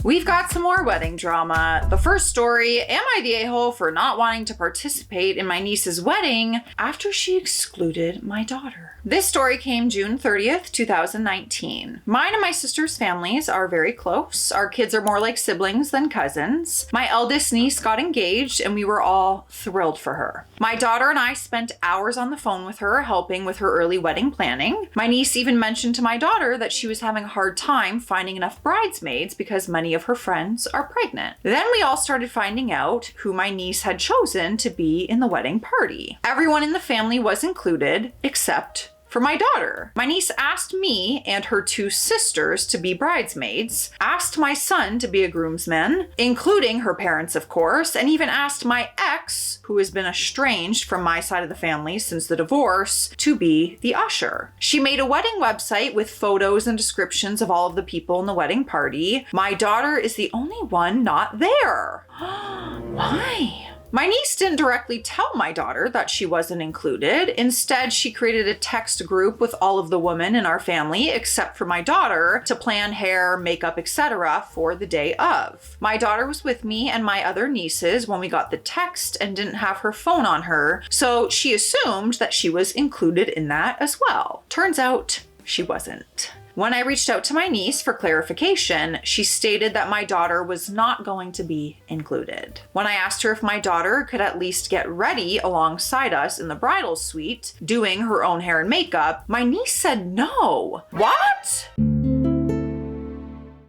We've got some more wedding drama. The first story, am I the a-hole for not wanting to participate in my niece's wedding after she excluded my daughter? This story came June 30th, 2019. Mine and my sister's families are very close. Our kids are more like siblings than cousins. My eldest niece got engaged and we were all thrilled for her. My daughter and I spent hours on the phone with her, helping with her early wedding planning. My niece even mentioned to my daughter that she was having a hard time finding enough bridesmaids because many of her friends are pregnant. Then we all started finding out who my niece had chosen to be in the wedding party. Everyone in the family was included, except for my daughter. My niece asked me and her two sisters to be bridesmaids, asked my son to be a groomsman, including her parents, of course, and even asked my ex, who has been estranged from my side of the family since the divorce, to be the usher. She made a wedding website with photos and descriptions of all of the people in the wedding party. My daughter is the only one not there. Why? My niece didn't directly tell my daughter that she wasn't included. Instead, she created a text group with all of the women in our family, except for my daughter, to plan hair, makeup, etc. for the day of. My daughter was with me and my other nieces when we got the text and didn't have her phone on her, so she assumed that she was included in that as well. Turns out she wasn't. When I reached out to my niece for clarification, she stated that my daughter was not going to be included. When I asked her if my daughter could at least get ready alongside us in the bridal suite, doing her own hair and makeup, my niece said no. What?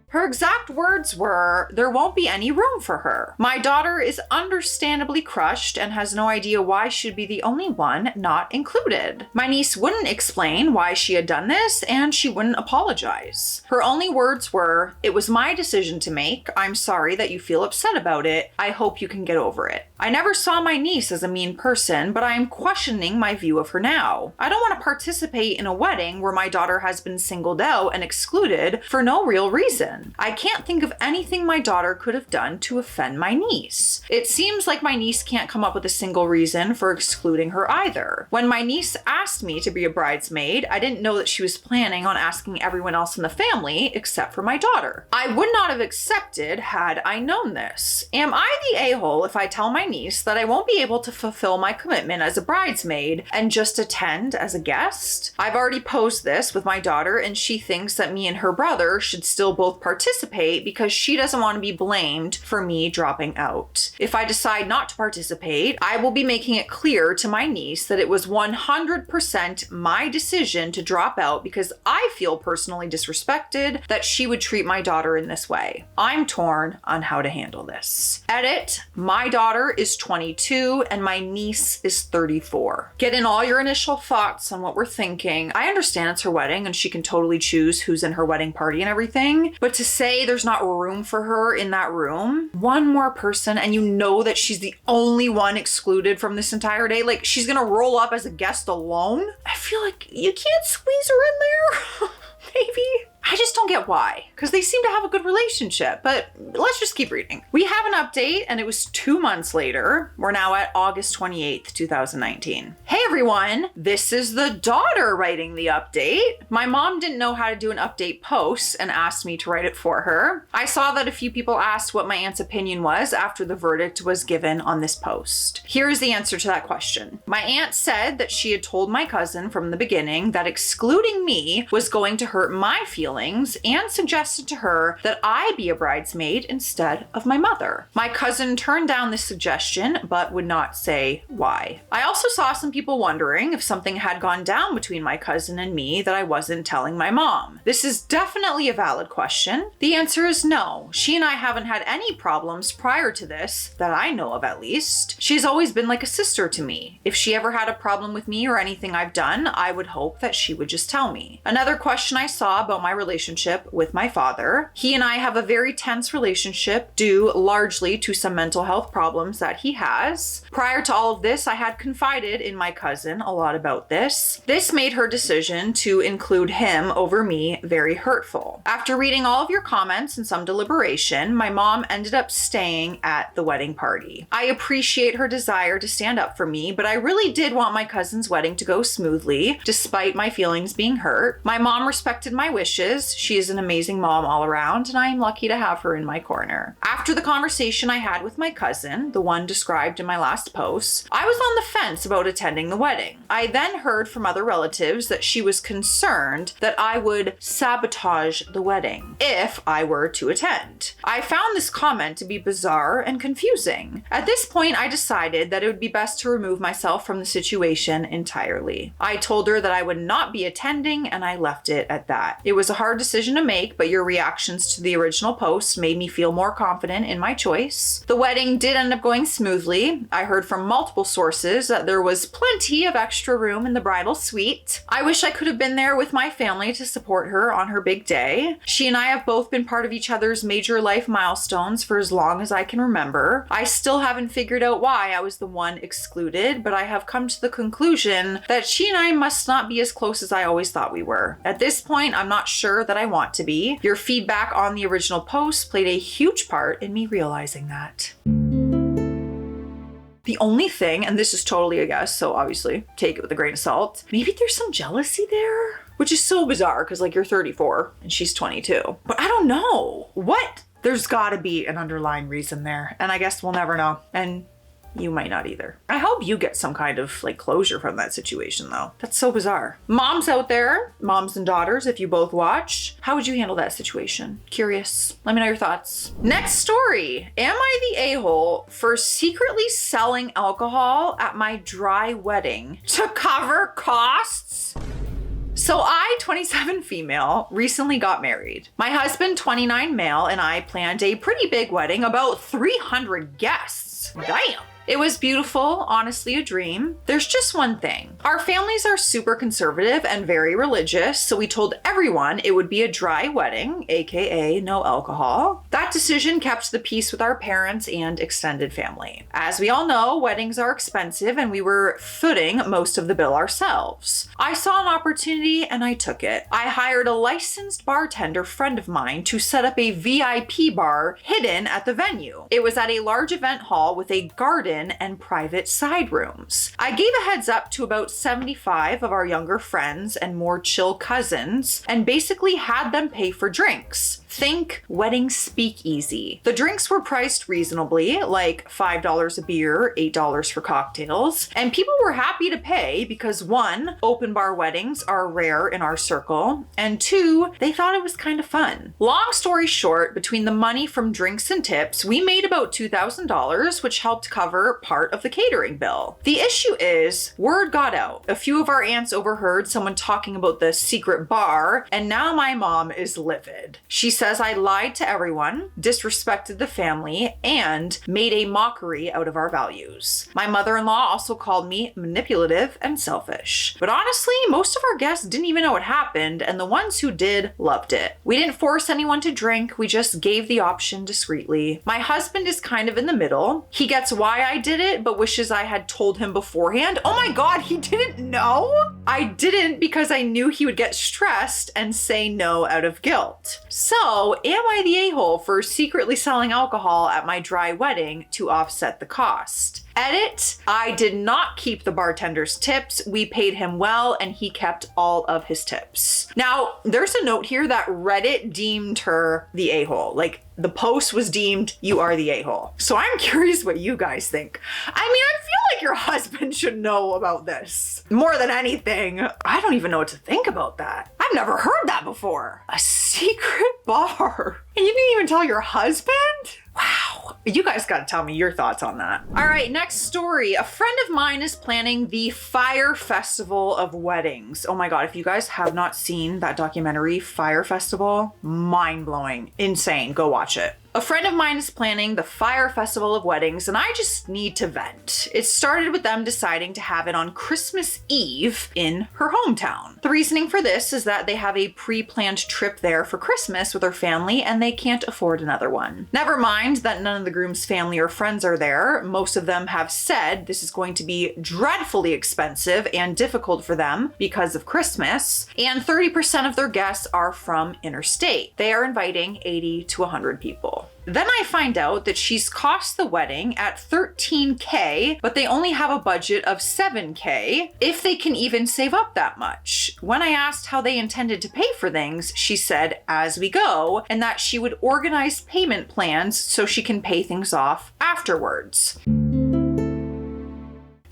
Her exact words were, "There won't be any room for her." My daughter is understandably crushed and has no idea why she'd be the only one not included. My niece wouldn't explain why she had done this, and she wouldn't apologize. Her only words were, "It was my decision to make. I'm sorry that you feel upset about it. I hope you can get over it." I never saw my niece as a mean person, but I am questioning my view of her now. I don't want to participate in a wedding where my daughter has been singled out and excluded for no real reason. I can't think of anything my daughter could have done to offend my niece. It seems like my niece can't come up with a single reason for excluding her either. When my niece asked me to be a bridesmaid, I didn't know that she was planning on asking everyone else in the family except for my daughter. I would not have accepted had I known this. Am I the a-hole if I tell my niece that I won't be able to fulfill my commitment as a bridesmaid and just attend as a guest? I've already posed this with my daughter and she thinks that me and her brother should still both participate because she doesn't want to be blamed for me dropping out. If I decide not to participate, I will be making it clear to my niece that it was 100% my decision to drop out because I feel personally disrespected that she would treat my daughter in this way. I'm torn on how to handle this. Edit, my daughter is 22 and my niece is 34. Get in all your initial thoughts on what we're thinking. I understand it's her wedding and she can totally choose who's in her wedding party and everything, but to say there's not room for her in that room, one more person, and you know that she's the only one excluded from this entire day, like she's gonna roll up as a guest alone? I feel like you can't squeeze her in there. Maybe. I just don't get why, because they seem to have a good relationship, but let's just keep reading. We have an update and it was 2 months later. We're now at August 28th, 2019. Hey everyone, this is the daughter writing the update. My mom didn't know how to do an update post and asked me to write it for her. I saw that a few people asked what my aunt's opinion was after the verdict was given on this post. Here's the answer to that question. My aunt said that she had told my cousin from the beginning that excluding me was going to hurt my feelings and suggested to her that I be a bridesmaid instead of my mother. My cousin turned down this suggestion, but would not say why. I also saw some people wondering if something had gone down between my cousin and me that I wasn't telling my mom. This is definitely a valid question. The answer is no. She and I haven't had any problems prior to this, that I know of at least. She's always been like a sister to me. If she ever had a problem with me or anything I've done, I would hope that she would just tell me. Another question I saw about my relationship with my father. He and I have a very tense relationship due largely to some mental health problems that he has. Prior to all of this, I had confided in my cousin a lot about this. This made her decision to include him over me very hurtful. After reading all of your comments and some deliberation, my mom ended up staying at the wedding party. I appreciate her desire to stand up for me, but I really did want my cousin's wedding to go smoothly, despite my feelings being hurt. My mom respected my wishes is. She is an amazing mom all around, and I am lucky to have her in my corner. After the conversation I had with my cousin, the one described in my last post, I was on the fence about attending the wedding. I then heard from other relatives that she was concerned that I would sabotage the wedding if I were to attend. I found this comment to be bizarre and confusing. At this point, I decided that it would be best to remove myself from the situation entirely. I told her that I would not be attending, and I left it at that. It was a hard decision to make, but your reactions to the original post made me feel more confident in my choice. The wedding did end up going smoothly. I heard from multiple sources that there was plenty of extra room in the bridal suite. I wish I could have been there with my family to support her on her big day. She and I have both been part of each other's major life milestones for as long as I can remember. I still haven't figured out why I was the one excluded, but I have come to the conclusion that she and I must not be as close as I always thought we were. At this point, I'm not sure that I want to be. Your feedback on the original post played a huge part in me realizing that. The only thing, and this is totally a guess, so obviously take it with a grain of salt, maybe there's some jealousy there, which is so bizarre because like you're 34 and she's 22. But I don't know. What? There's gotta be an underlying reason there, and I guess we'll never know. And you might not either. I hope you get some kind of like closure from that situation though. That's so bizarre. Moms out there, moms and daughters, if you both watch, how would you handle that situation? Curious. Let me know your thoughts. Next story. Am I the a-hole for secretly selling alcohol at my dry wedding to cover costs? So I, 27 female, recently got married. My husband, 29 male, and I planned a pretty big wedding, about 300 guests. Damn. It was beautiful, honestly a dream. There's just one thing. Our families are super conservative and very religious, so we told everyone it would be a dry wedding, aka no alcohol. That decision kept the peace with our parents and extended family. As we all know, weddings are expensive and we were footing most of the bill ourselves. I saw an opportunity and I took it. I hired a licensed bartender friend of mine to set up a VIP bar hidden at the venue. It was at a large event hall with a garden and private side rooms. I gave a heads up to about 75 of our younger friends and more chill cousins and basically had them pay for drinks. Think wedding speakeasy. The drinks were priced reasonably, like $5 a beer, $8 for cocktails, and people were happy to pay because one, open bar weddings are rare in our circle, and two, they thought it was kind of fun. Long story short, between the money from drinks and tips, we made about $2,000, which helped cover part of the catering bill. The issue is, word got out. A few of our aunts overheard someone talking about the secret bar, and now my mom is livid. She says I lied to everyone, disrespected the family, and made a mockery out of our values. My mother-in-law also called me manipulative and selfish. But honestly, most of our guests didn't even know what happened, and the ones who did loved it. We didn't force anyone to drink, we just gave the option discreetly. My husband is kind of in the middle. He gets why I did it, but wishes I had told him beforehand. Oh my God, he didn't know? I didn't because I knew he would get stressed and say no out of guilt. So, am I the a-hole for secretly selling alcohol at my dry wedding to offset the cost? Edit, I did not keep the bartender's tips. We paid him well and he kept all of his tips. Now, there's a note here that Reddit deemed her the a-hole. Like, the post was deemed, you are the a-hole. So I'm curious what you guys think. I mean, I feel like your husband should know about this. More than anything, I don't even know what to think about that. I've never heard that before. A secret bar. And you didn't even tell your husband? Wow. You guys gotta tell me your thoughts on that. All right, next story. A friend of mine is planning the Fire Festival of Weddings. Oh my God, if you guys have not seen that documentary, Fire Festival, mind-blowing, insane, go watch it. A friend of mine is planning the Fire Festival of Weddings, and I just need to vent. It started with them deciding to have it on Christmas Eve in her hometown. The reasoning for this is that they have a pre-planned trip there for Christmas with her family, and they can't afford another one. Never mind that none of the groom's family or friends are there. Most of them have said this is going to be dreadfully expensive and difficult for them because of Christmas, and 30% of their guests are from interstate. They are inviting 80 to 100 people. go. Then I find out that she's cost the wedding at $13K, but they only have a budget of $7K, if they can even save up that much. When I asked how they intended to pay for things, she said, as we go, and that she would organize payment plans so she can pay things off afterwards.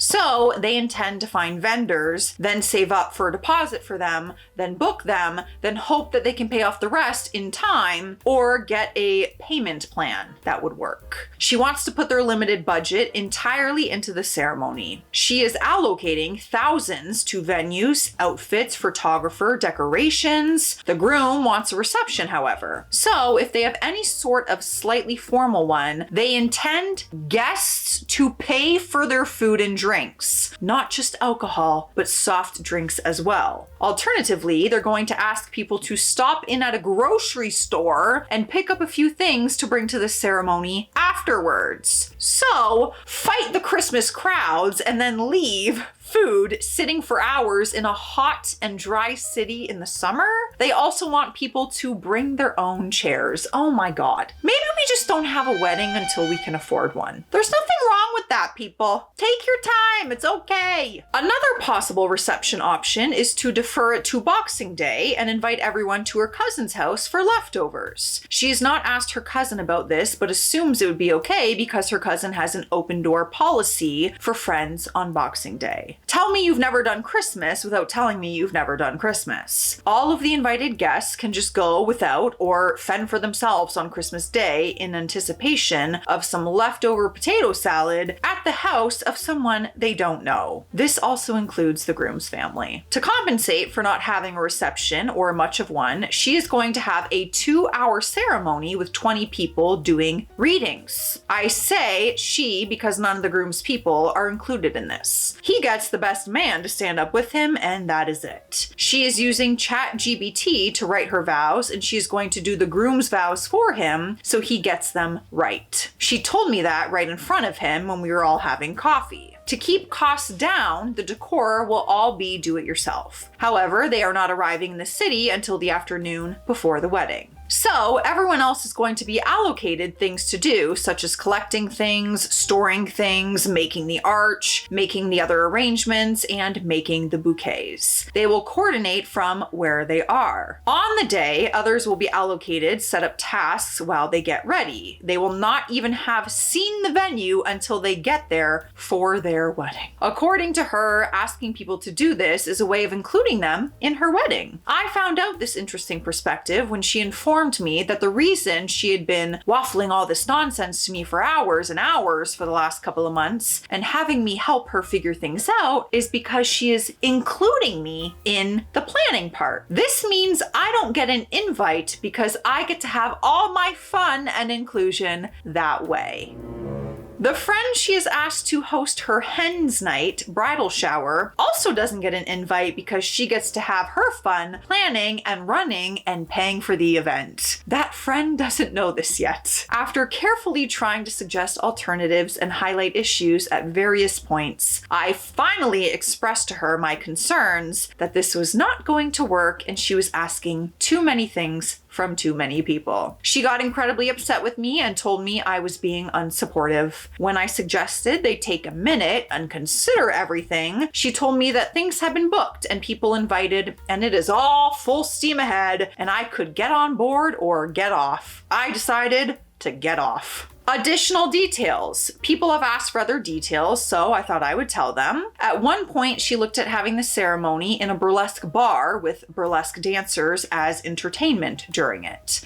So they intend to find vendors, then save up for a deposit for them, then book them, then hope that they can pay off the rest in time, or get a payment plan that would work. She wants to put their limited budget entirely into the ceremony. She is allocating thousands to venues, outfits, photographer, decorations. The groom wants a reception, however. So if they have any sort of slightly formal one, they intend guests to pay for their food and drinks, not just alcohol, but soft drinks as well. Alternatively, they're going to ask people to stop in at a grocery store and pick up a few things to bring to the ceremony afterwards. So, fight the Christmas crowds and then leave food sitting for hours in a hot and dry city in the summer. They also want people to bring their own chairs. Oh my God. Maybe we just don't have a wedding until we can afford one. There's nothing wrong with that, people. Take your time. It's okay. Another possible reception option is to defer it to Boxing Day and invite everyone to her cousin's house for leftovers. She has not asked her cousin about this, but assumes it would be okay because her cousin has an open door policy for friends on Boxing Day. Tell me you've never done Christmas without telling me you've never done Christmas. All of the invited guests can just go without or fend for themselves on Christmas Day in anticipation of some leftover potato salad at the house of someone they don't know. This also includes the groom's family. To compensate for not having a reception or much of one, she is going to have a 2-hour ceremony with 20 people doing readings. I say she because none of the groom's people are included in this. He gets the best man to stand up with him, and that is it. She is using ChatGPT to write her vows, and she is going to do the groom's vows for him so he gets them right. She told me that right in front of him when we were all having coffee. To keep costs down, the decor will all be do-it-yourself. However, they are not arriving in the city until the afternoon before the wedding. So everyone else is going to be allocated things to do, such as collecting things, storing things, making the arch, making the other arrangements, and making the bouquets. They will coordinate from where they are. On the day, others will be allocated set up tasks while they get ready. They will not even have seen the venue until they get there for their wedding. According to her, asking people to do this is a way of including them in her wedding. I found out this interesting perspective when she informed me that the reason she had been waffling all this nonsense to me for hours and hours for the last couple of months and having me help her figure things out is because she is including me in the planning part. This means I don't get an invite because I get to have all my fun and inclusion that way. The friend she is asked to host her hen's night bridal shower also doesn't get an invite because she gets to have her fun planning and running and paying for the event. That friend doesn't know this yet. After carefully trying to suggest alternatives and highlight issues at various points, I finally expressed to her my concerns that this was not going to work and she was asking too many things from too many people. She got incredibly upset with me and told me I was being unsupportive. When I suggested they take a minute and consider everything, she told me that things had been booked and people invited and it is all full steam ahead and I could get on board or get off. I decided to get off. Additional details. People have asked for other details, so I thought I would tell them. At one point, she looked at having the ceremony in a burlesque bar with burlesque dancers as entertainment during it.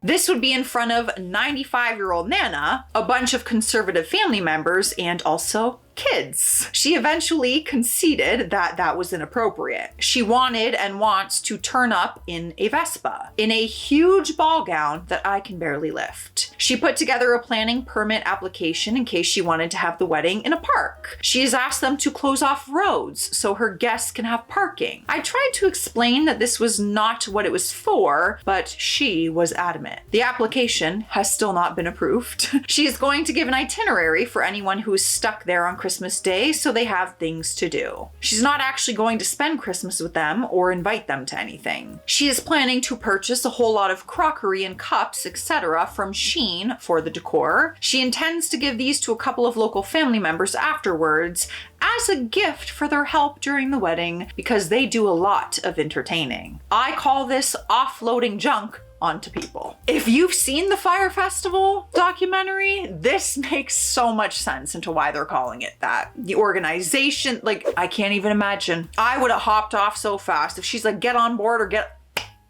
This would be in front of 95-year-old Nana, a bunch of conservative family members, and also kids. She eventually conceded that that was inappropriate. She wanted and wants to turn up in a Vespa, in a huge ball gown that I can barely lift. She put together a planning permit application in case she wanted to have the wedding in a park. She has asked them to close off roads so her guests can have parking. I tried to explain that this was not what it was for, but she was adamant. The application has still not been approved. She is going to give an itinerary for anyone who is stuck there on Christmas Day so they have things to do. She's not actually going to spend Christmas with them or invite them to anything. She is planning to purchase a whole lot of crockery and cups, etc. from Shein for the decor. She intends to give these to a couple of local family members afterwards as a gift for their help during the wedding because they do a lot of entertaining. I call this offloading junk onto people. If you've seen the Fire Festival documentary, this makes so much sense into why they're calling it that. The organization, like, I can't even imagine. I would have hopped off so fast if she's like, get on board or get...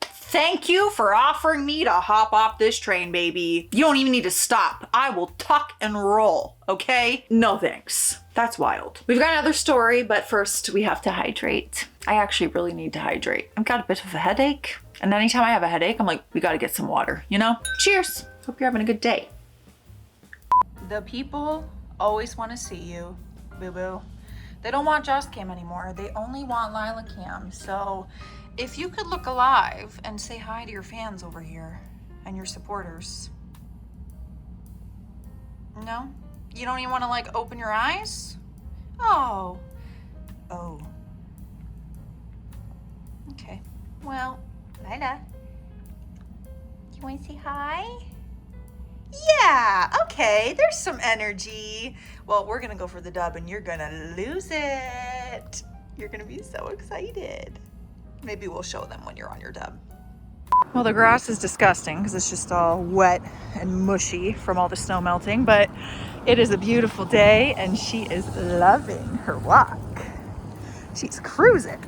Thank you for offering me to hop off this train, baby. You don't even need to stop. I will tuck and roll, okay? No thanks. That's wild. We've got another story, but first we have to hydrate. I actually really need to hydrate. I've got a bit of a headache, and anytime I have a headache, I'm like, we gotta get some water, you know? Cheers. Hope you're having a good day. The people always want to see you, boo-boo. They don't want Just Cam anymore. They only want Lila Cam. So if you could look alive and say hi to your fans over here and your supporters. No? You don't even want to like open your eyes? Oh. Okay. Well, Lila, you want to say hi? Yeah, okay, there's some energy. Well, we're gonna go for the dub and you're gonna lose it. You're gonna be so excited. Maybe we'll show them when you're on your dub. Well, the grass is disgusting because it's just all wet and mushy from all the snow melting, but it is a beautiful day and she is loving her walk. She's cruising.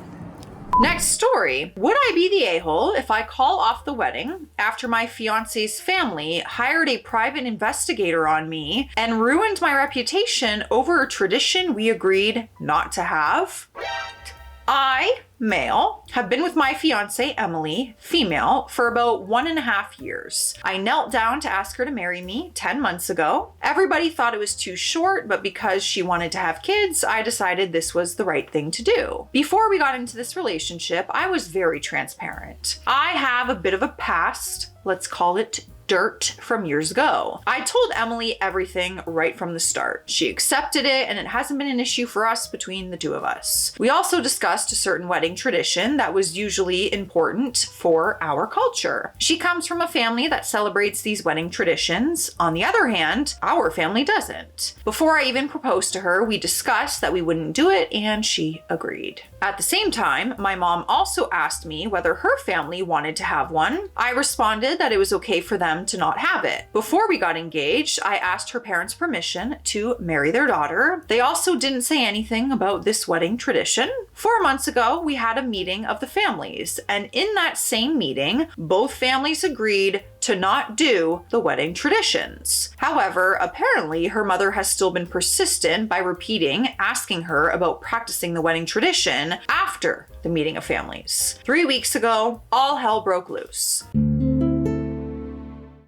Next story. Would I be the a-hole if I call off the wedding after my fiance's family hired a private investigator on me and ruined my reputation over a tradition we agreed not to have? I, male, have been with my fiance, Emily, female, for about 1.5 years. I knelt down to ask her to marry me 10 months ago. Everybody thought it was too short, but because she wanted to have kids, I decided this was the right thing to do. Before we got into this relationship, I was very transparent. I have a bit of a past, let's call it dirt from years ago. I told Emily everything right from the start. She accepted it and it hasn't been an issue for us between the two of us. We also discussed a certain wedding tradition that was usually important for our culture. She comes from a family that celebrates these wedding traditions. On the other hand, our family doesn't. Before I even proposed to her, we discussed that we wouldn't do it and she agreed. At the same time, my mom also asked me whether her family wanted to have one. I responded that it was okay for them to not have it. Before we got engaged, I asked her parents' permission to marry their daughter. They also didn't say anything about this wedding tradition. 4 months ago, we had a meeting of the families, and in that same meeting, both families agreed to not do the wedding traditions. However, apparently her mother has still been persistent by repeating, asking her about practicing the wedding tradition after the meeting of families. 3 weeks ago, all hell broke loose.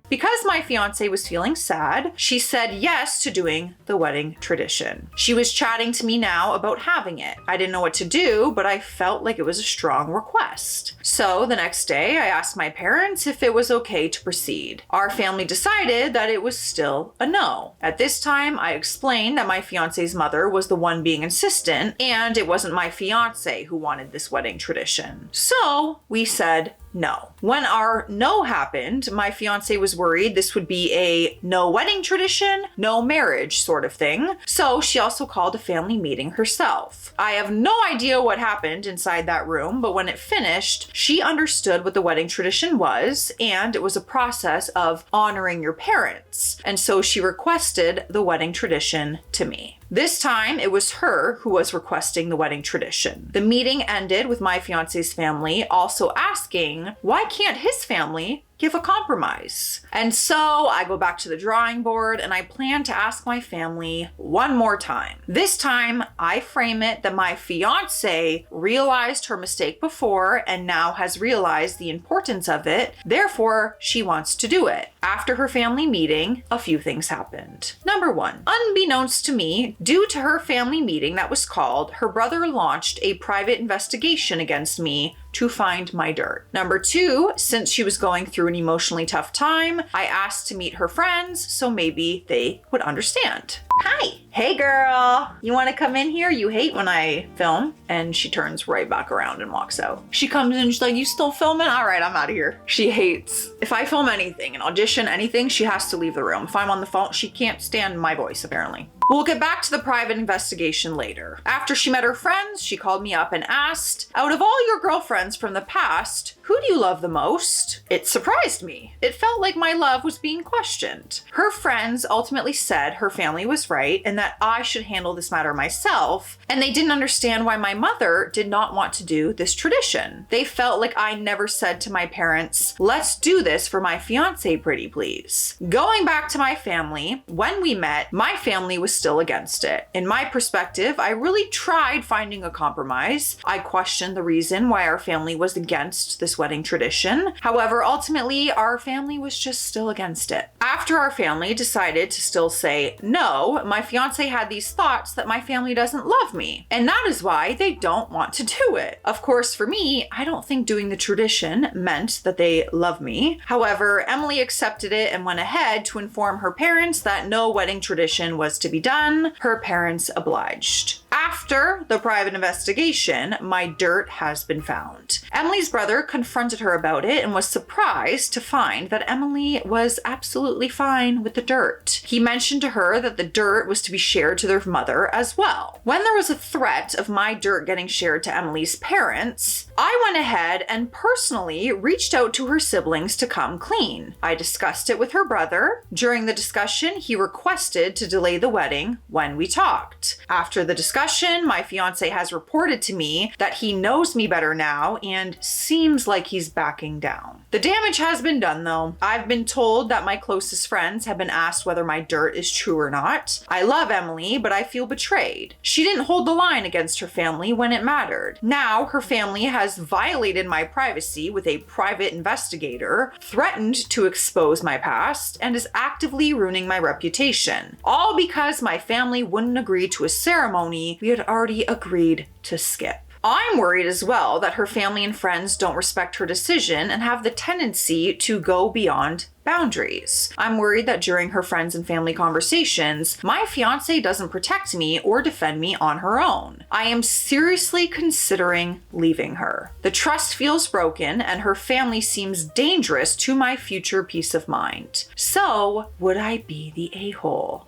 Because my fiance was feeling sad, she said yes to doing the wedding tradition. She was chatting to me now about having it. I didn't know what to do, but I felt like it was a strong request. So the next day, I asked my parents if it was okay to proceed. Our family decided that it was still a no. At this time, I explained that my fiance's mother was the one being insistent, and it wasn't my fiance who wanted this wedding tradition. So we said no. When our no happened, my fiance was worried this would be a no wedding tradition, no marriage sort of thing. So she also called a family meeting herself. I have no idea what happened inside that room, but when it finished, she understood what the wedding tradition was, and it was a process of honoring your parents. And so she requested the wedding tradition to me. This time, it was her who was requesting the wedding tradition. The meeting ended with my fiance's family also asking, why can't his family give a compromise. And so I go back to the drawing board and I plan to ask my family one more time. This time I frame it that my fiance realized her mistake before and now has realized the importance of it. Therefore, she wants to do it. After her family meeting, a few things happened. Number one, unbeknownst to me, due to her family meeting that was called, her brother launched a private investigation against me to find my dirt. Number two, since she was going through an emotionally tough time, I asked to meet her friends so maybe they would understand. Hi. Hey girl, you want to come in here? You hate when I film. And she turns right back around and walks out. She comes in and she's like, you still filming? All right, I'm out of here. She hates, if I film anything, an audition, anything, she has to leave the room. If I'm on the phone, she can't stand my voice apparently. We'll get back to the private investigation later. After she met her friends, she called me up and asked, out of all your girlfriends from the past, who do you love the most? It surprised me. It felt like my love was being questioned. Her friends ultimately said her family was right and that I should handle this matter myself, and they didn't understand why my mother did not want to do this tradition. They felt like I never said to my parents, let's do this for my fiance, pretty please. Going back to my family, when we met, my family was still against it. In my perspective, I really tried finding a compromise. I questioned the reason why our family was against this wedding tradition. However, ultimately, our family was just still against it. After our family decided to still say no, my fiance had these thoughts that my family doesn't love me, and that is why they don't want to do it. Of course, for me, I don't think doing the tradition meant that they love me. However, Emily accepted it and went ahead to inform her parents that no wedding tradition was to be done. Her parents obliged. After the private investigation, my dirt has been found. Emily's brother confronted her about it and was surprised to find that Emily was absolutely fine with the dirt. He mentioned to her that the dirt was to be shared to their mother as well. When there was a threat of my dirt getting shared to Emily's parents, I went ahead and personally reached out to her siblings to come clean. I discussed it with her brother. During the discussion, he requested to delay the wedding when we talked. After the discussion, my fiance has reported to me that he knows me better now and seems like he's backing down. The damage has been done though. I've been told that my closest friends have been asked whether my dirt is true or not. I love Emily, but I feel betrayed. She didn't hold the line against her family when it mattered. Now her family has violated my privacy with a private investigator, threatened to expose my past, and is actively ruining my reputation. All because my family wouldn't agree to a ceremony we had already agreed to skip. I'm worried as well that her family and friends don't respect her decision and have the tendency to go beyond boundaries. I'm worried that during her friends and family conversations, my fiance doesn't protect me or defend me on her own. I am seriously considering leaving her. The trust feels broken and her family seems dangerous to my future peace of mind. So, would I be the a-hole?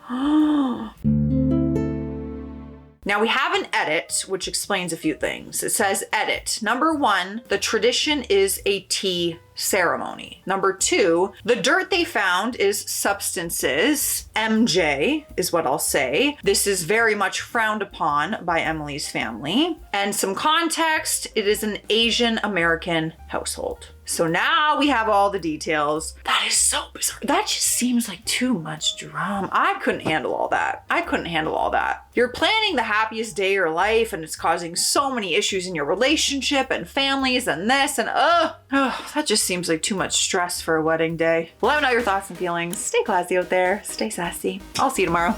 Now we have an edit, which explains a few things. It says, edit. Number one, the tradition is a tea ceremony. Number two, the dirt they found is substances. MJ is what I'll say. This is very much frowned upon by Emily's family. And some context, it is an Asian American household. So now we have all the details. That is so bizarre. That just seems like too much drama. I couldn't handle all that. You're planning the happiest day of your life and it's causing so many issues in your relationship and families and this and that just seems like too much stress for a wedding day. Let me know your thoughts and feelings. Stay classy out there. Stay sassy. I'll see you tomorrow.